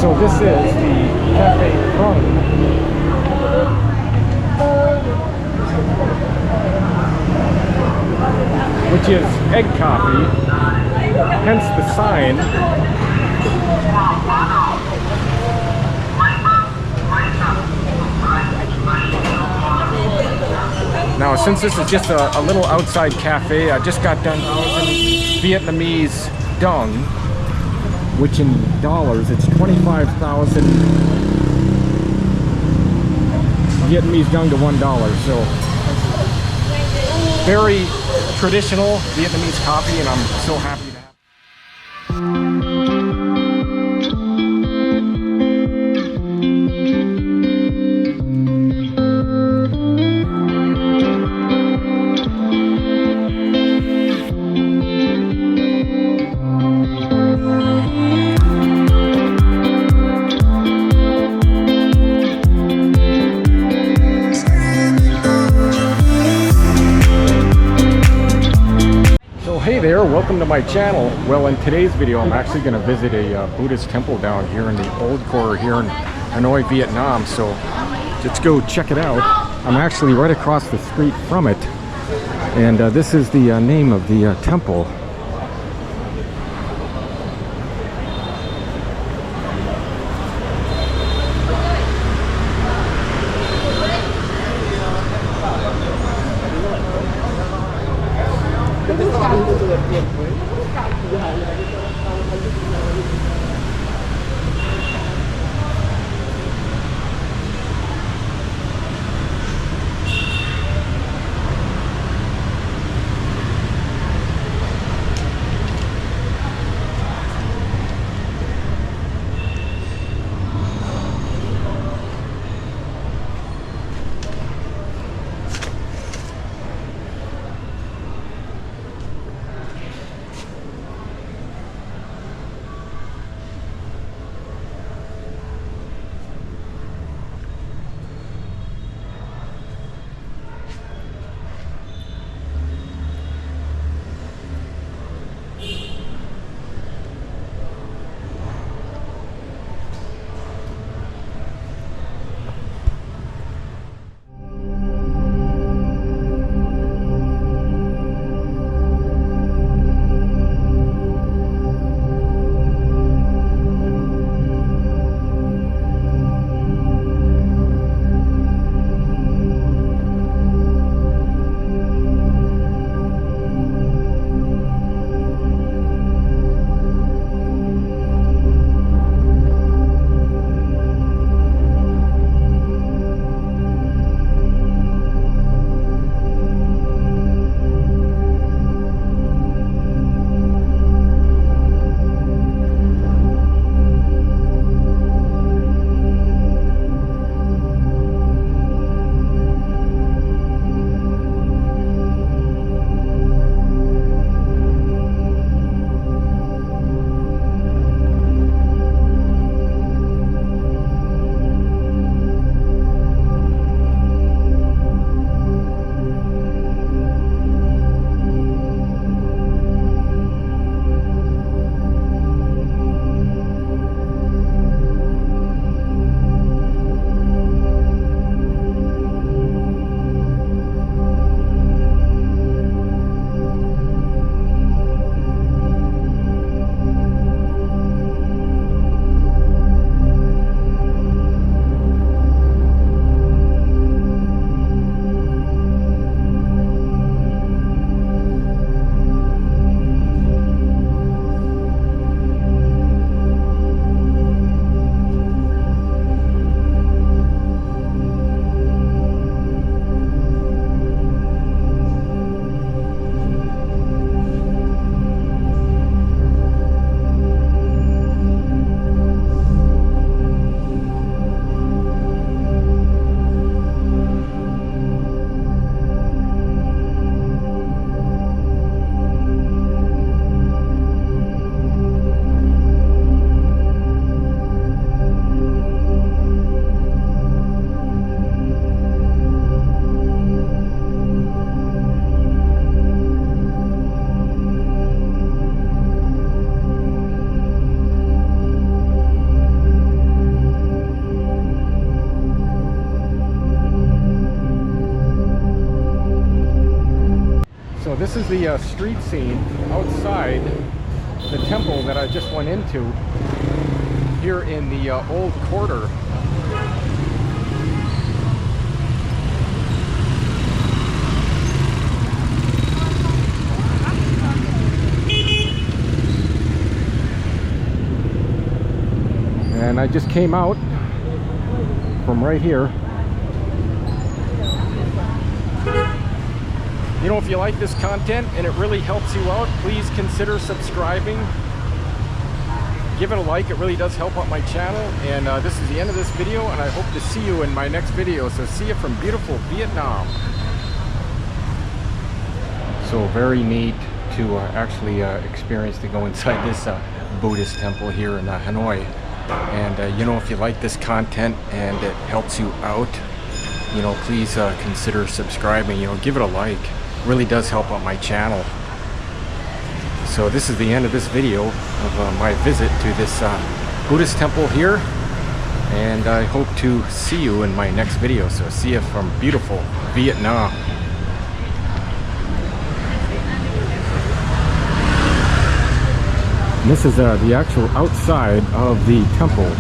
So this is the Cafe Quoc, which is egg coffee, hence the sign. Now, since this is just a little outside cafe, I just got done using Vietnamese dong, which in dollars, it's 25,000 Vietnamese dong to $1. So, very traditional Vietnamese coffee, and I'm so happy to have it. Hey there, welcome to my channel. Well, in today's video I'm actually going to visit a Buddhist temple down here in the old quarter here in Hanoi, Vietnam. So let's go check it out. I'm actually right across the street from it, and this is the name of the temple. this is the street scene outside the temple that I just went into here in the old quarter. And I just came out from right here. You know, if you like this content and it really helps you out, please consider subscribing. Give it a like, it really does help out my channel. And this is the end of this video, and I hope to see you in my next video. So see you from beautiful Vietnam. So very neat to actually experience to go inside this Buddhist temple here in Hanoi. And you know, if you like this content and it helps you out, you know, please consider subscribing. You know, give it a like. It really does help out my channel. So this is the end of this video of my visit to this Buddhist temple here, and I hope to see you in my next video. So see you from beautiful Vietnam. This is the actual outside of the temple.